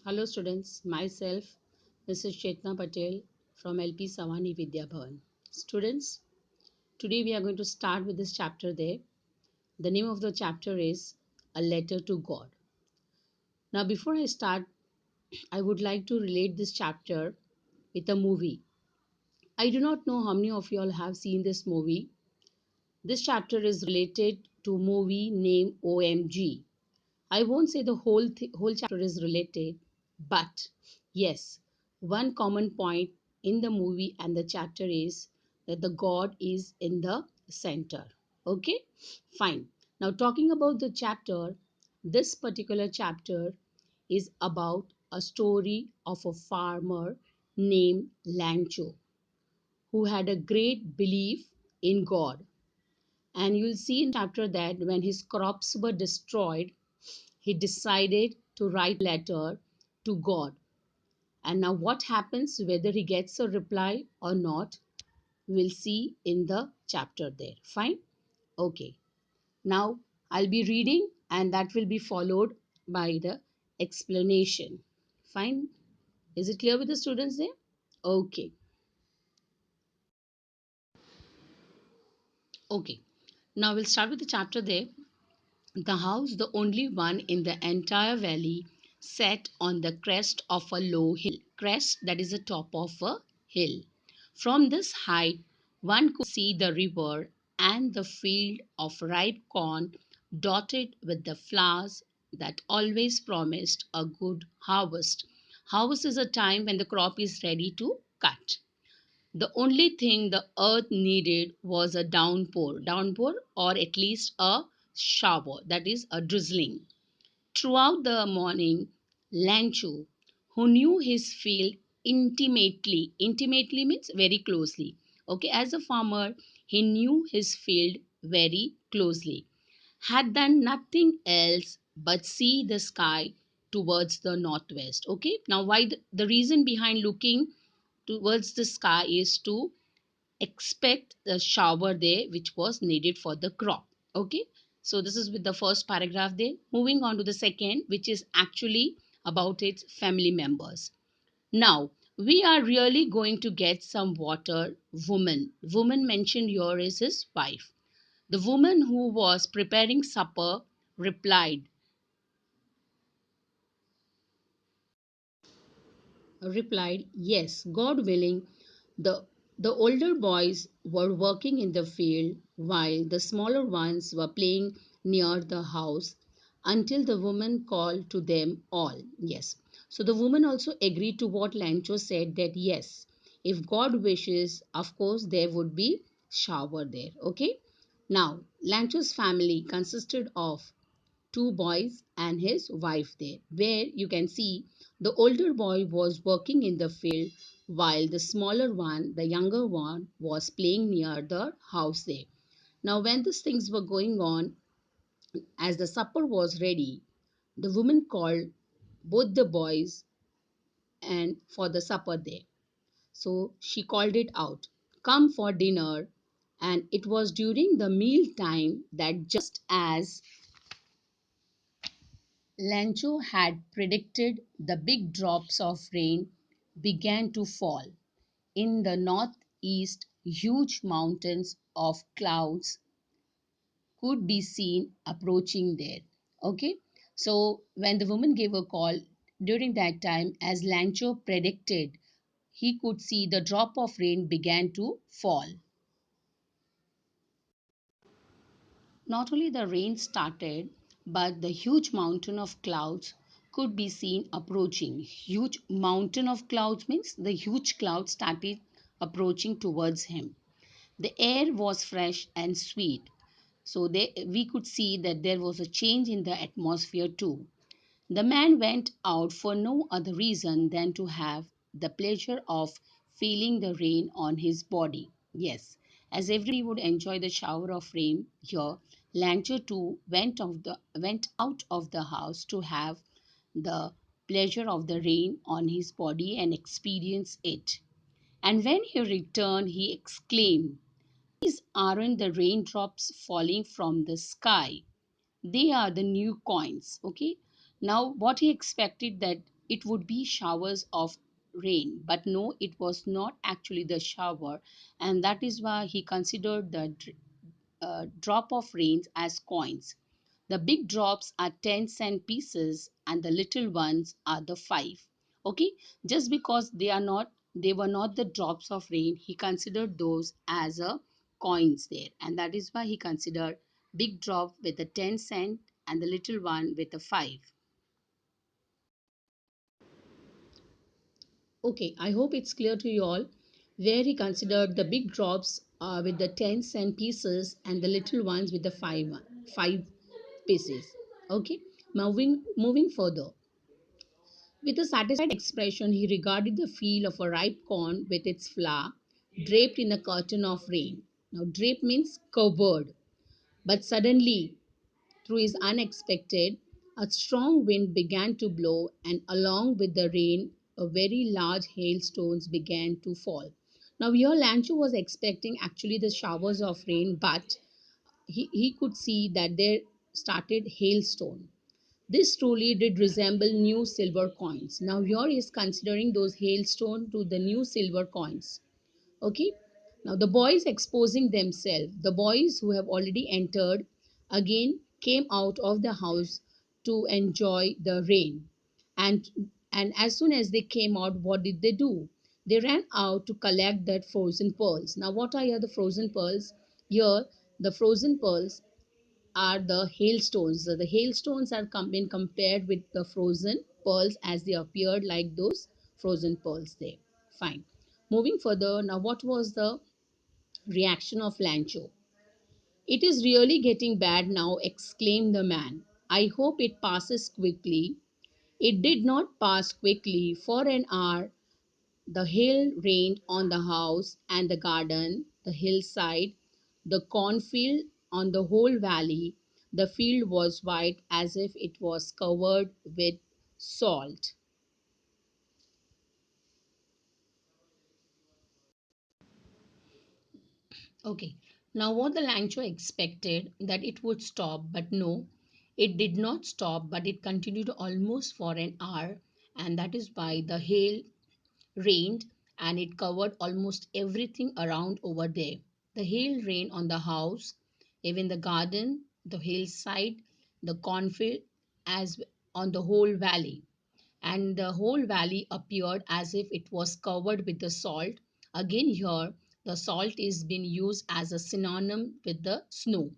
Hello students, myself Mrs. Chetna Patel from LP Savani Vidya Bhavan. Students, today we are going to start with this chapter there. The name of the chapter is A Letter to God. Now before I start, I would like to relate this chapter with a movie. I do not know how many of you all have seen this movie. This chapter is related to a movie named OMG. I won't say the whole chapter is related, but yes, one common point in the movie and the chapter is that the God is in the center. Okay, fine. Now, talking about the chapter, this particular chapter is about a story of a farmer named Lancho who had a great belief in God. And you'll see in chapter that when his crops were destroyed, he decided to write a letter to God. And now, what happens, whether he gets a reply or not, we'll see in the chapter there. Fine? Okay. Now, I'll be reading, and that will be followed by the explanation. Fine? Is it clear with the students there? Okay. Okay. Now, we'll start with the chapter there. The house, the only one in the entire valley, sat on the crest of a low hill. Crest, that is the top of a hill. From this height, one could see the river and the field of ripe corn dotted with the flowers that always promised a good harvest. Harvest is a time when the crop is ready to cut. The only thing the earth needed was a downpour, or at least a shower, that is, a drizzling. Throughout the morning, Lancho, who knew his field intimately means very closely. Okay, as a farmer, he knew his field very closely, had done nothing else but see the sky towards the northwest. Okay, now why the reason behind looking towards the sky is to expect the shower there which was needed for the crop. Okay, so this is with the first paragraph there. Moving on to the second, which is actually about its family members. Now we are really going to get some water. Woman mentioned here is his wife. The woman who was preparing supper replied, Yes, God willing. The older boys were working in the field while the smaller ones were playing near the house until the woman called to them all. Yes. So the woman also agreed to what Lancho said, that yes, if God wishes, of course, there would be shower there. Okay. Now, Lancho's family consisted of two boys and his wife there, where you can see the older boy was working in the field while the smaller one, the younger one, was playing near the house there. Now, when these things were going on, as the supper was ready, the woman called both the boys and for the supper there. So she called it out, Come for dinner. And it was during the meal time that, just as Lancho had predicted, the big drops of rain began to fall. In the northeast, huge mountains of clouds could be seen approaching there. Okay, so when the woman gave a call during that time, as Lancho predicted, he could see the drop of rain began to fall. Not only the rain started, but the huge mountain of clouds could be seen approaching. Huge mountain of clouds means the huge clouds started approaching towards him. The air was fresh and sweet. So we could see that there was a change in the atmosphere too. The man went out for no other reason than to have the pleasure of feeling the rain on his body. Yes, as everybody would enjoy the shower of rain here, Lancho too went out of the house to have the pleasure of the rain on his body and experience it. And when he returned, he exclaimed, These aren't the raindrops falling from the sky, they are the new coins. Okay, now what he expected, that it would be showers of rain. But no, it was not actually the shower, and that is why he considered the drop of rains as coins. The big drops are 10-cent pieces and the little ones are the 5. Okay, just because they were not the drops of rain, he considered those as a coins there, and that is why he considered big drop with a 10 cent and the little one with a 5. Okay, I hope it's clear to you all where he considered the big drops with the 10-cent pieces and the little ones with the 5 pieces. Okay, moving further. With a satisfied expression, he regarded the field of a ripe corn with its flour draped in a curtain of rain. Now, drape means covered, but suddenly, through his unexpected, a strong wind began to blow, and along with the rain, a very large hailstones began to fall. Now, here Lancho was expecting actually the showers of rain, but he could see that there started hailstone. This truly did resemble new silver coins. Now here is considering those hailstone to the new silver coins. Okay. Now the boys exposing themselves, the boys who have already entered again came out of the house to enjoy the rain. And and as soon as they came out, what did they do? They ran out to collect that frozen pearls. Now what are here the frozen pearls? Here the frozen pearls are the hailstones. So the hailstones are been compared with the frozen pearls as they appeared like those frozen pearls there. Fine. Moving further, now what was the reaction of Lancho? It is really getting bad now, exclaimed the man. I hope it passes quickly. It did not pass quickly. For an hour, the hail rained on the house and the garden, the hillside, the cornfield, on the whole valley. The field was white as if it was covered with salt. Okay, now what the Langcho expected that it would stop, but no, it did not stop, but it continued almost for an hour, and that is why the hail rained and it covered almost everything around over there. The hail rained on the house, even the garden, the hillside, the cornfield, as on the whole valley. And the whole valley appeared as if it was covered with the salt. Again, here the salt is being used as a synonym with the snow.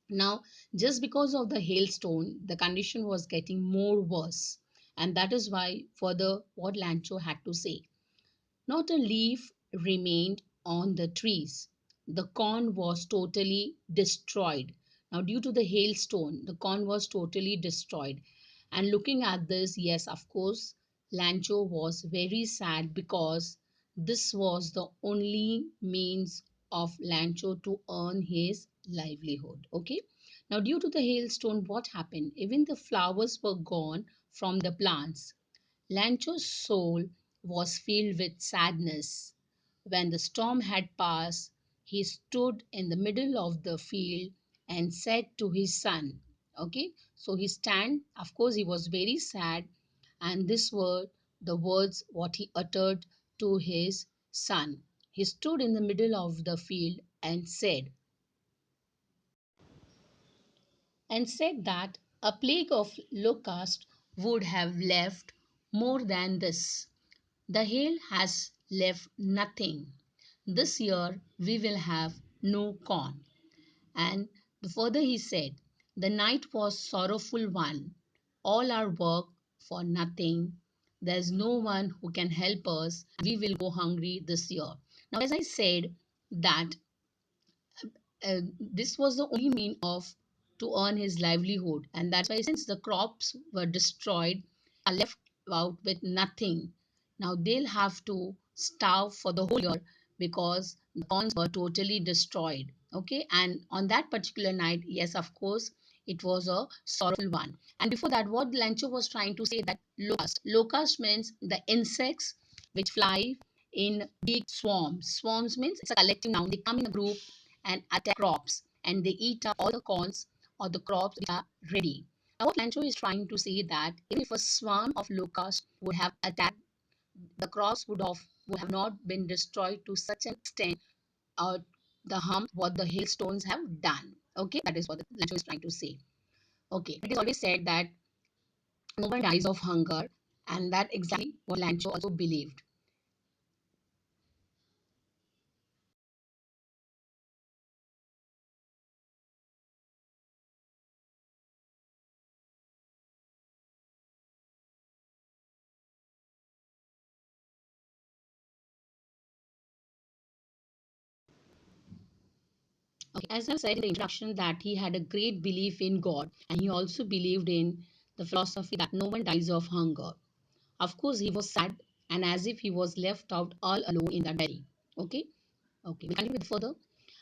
Now, just because of the hailstone, the condition was getting more worse. And that is why further what Lancho had to say. Not a leaf remained on the trees. The corn was totally destroyed. Now, due to the hailstone, the corn was totally destroyed. And looking at this, yes, of course, Lancho was very sad because this was the only means of Lancho to earn his livelihood. Okay. Now, due to the hailstone, what happened? Even the flowers were gone from the plants. Lancho's soul was filled with sadness. When the storm had passed, he stood in the middle of the field and said to his son, okay, so he stand, of course, he was very sad, and this were the words what he uttered to his son. He stood in the middle of the field and said that a plague of locust would have left more than this. The hail has left nothing. This year we will have no corn. And further he said, the night was sorrowful one. All our work for nothing. There's no one who can help us. We will go hungry this year. Now, as I said, that this was the only mean of to earn his livelihood, and that's why since the crops were destroyed, are left out with nothing. Now they'll have to starve for the whole year because the corns were totally destroyed. Okay, and on that particular night, yes, of course, it was a sorrowful one. And before that, what Lancho was trying to say that locust means the insects which fly in big swarms. Swarms means it's a collective noun. They come in a group and attack crops and they eat up all the corns or the crops which are ready. Now, what Lancho is trying to say that even if a swarm of locusts would have attacked, the crops would have not been destroyed to such an extent, uh, the harm what the hailstones have done. Okay, that is what the Lancho is trying to say. Okay, it is always said that no one dies of hunger, and that exactly what Lancho also believed. Okay, as I've said in the introduction, that he had a great belief in God, and he also believed in the philosophy that no one dies of hunger. Of course, he was sad and as if he was left out all alone in that valley. Okay, okay, we'll continue with further.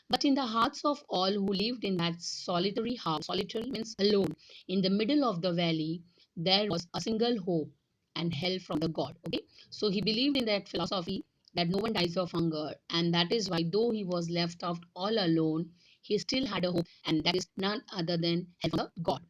But in the hearts of all who lived in that solitary house, solitary means alone, in the middle of the valley, there was a single hope and help from the God. Okay, so he believed in that philosophy that no one dies of hunger, and that is why, though he was left out all alone, he still had a hope, and that is none other than help from the God.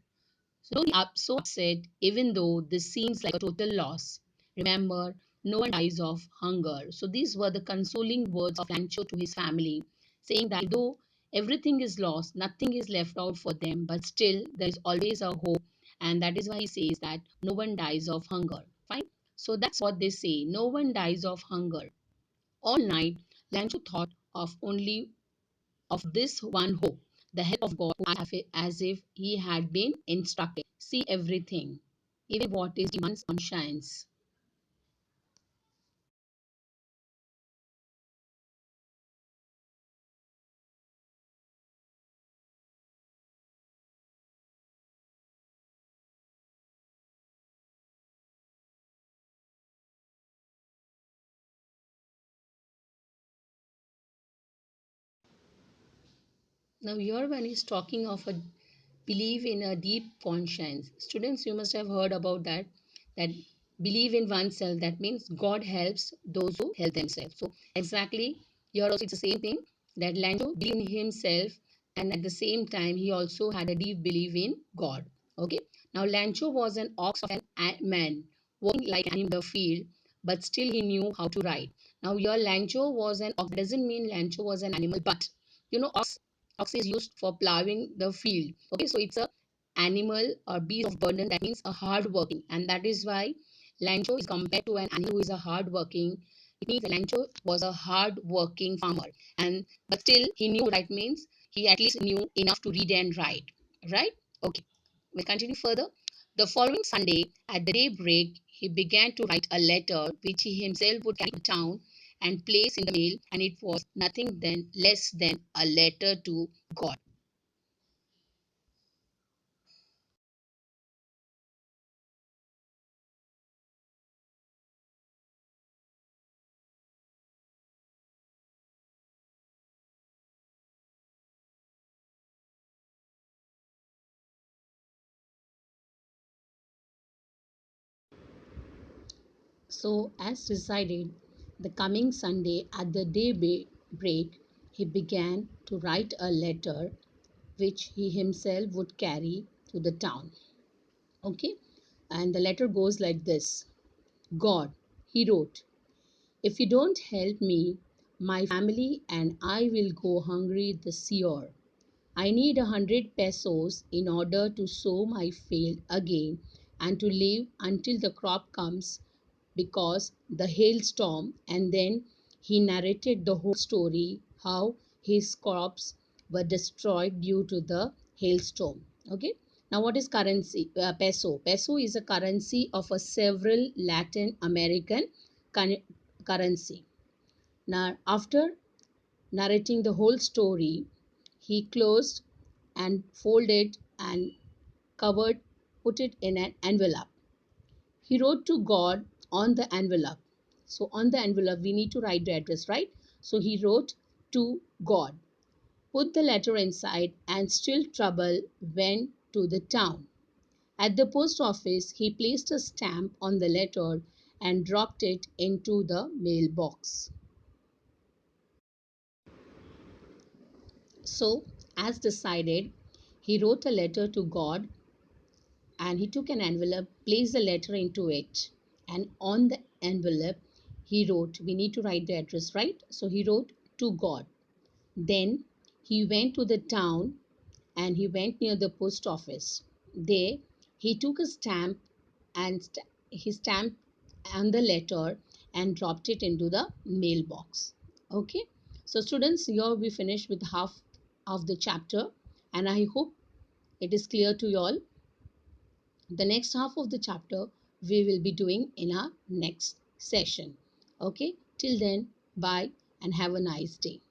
So don't be so upset, even though this seems like a total loss. Remember, no one dies of hunger. So these were the consoling words of Rancho to his family, saying that though everything is lost, nothing is left out for them, but still there is always a hope. And that is why he says that no one dies of hunger. Fine. So that's what they say. No one dies of hunger. All night, Lancho thought of only of this one hope, the help of God, who as if he had been instructed. See everything, even what is demands conscience. Now, here when he's talking of a believe in a deep conscience, students, you must have heard about that. That believe in oneself. That means God helps those who help themselves. So exactly here also it's the same thing that Lancho believed in himself, and at the same time he also had a deep belief in God. Okay. Now Lancho was an ox of an man, walking like an animal in the field, but still he knew how to ride. Now here Lancho was an ox. Doesn't mean Lancho was an animal, but ox is used for plowing the field. Okay, so it's a animal or beast of burden, that means a hard working, and that is why Lancho is compared to an animal who is a hard working. It means that Lancho was a hard working farmer, and but still he knew that means he at least knew enough to read and write. Right? Okay. We'll continue further. The following Sunday, at the daybreak, he began to write a letter which he himself would carry to town and place in the mail, and it was nothing then less than a letter to God. So, as decided, the coming Sunday at the break, he began to write a letter which he himself would carry to the town. Okay, and the letter goes like this: God, he wrote, if you don't help me, my family and I will go hungry this year. I need 100 pesos in order to sow my field again and to live until the crop comes because the hailstorm. And then he narrated the whole story how his crops were destroyed due to the hailstorm. Okay. Now, what is currency? Peso. Peso is a currency of a several Latin American currency. Now, after narrating the whole story, he closed and folded and covered, put it in an envelope. He wrote to God on the envelope. So, on the envelope, we need to write the address, right? So, he wrote to God, put the letter inside, and still trouble went to the town. At the post office, he placed a stamp on the letter and dropped it into the mailbox. So, as decided, he wrote a letter to God and he took an envelope, placed the letter into it, and on the envelope he wrote, we need to write the address, right? So he wrote, to God. Then he went to the town and he went near the post office. There he took a stamp and he stamped on the letter and dropped it into the mailbox. Okay, so students, here we finished with half of the chapter, and I hope it is clear to you all. The next half of the chapter we will be doing in our next session. Okay, till then, bye and have a nice day.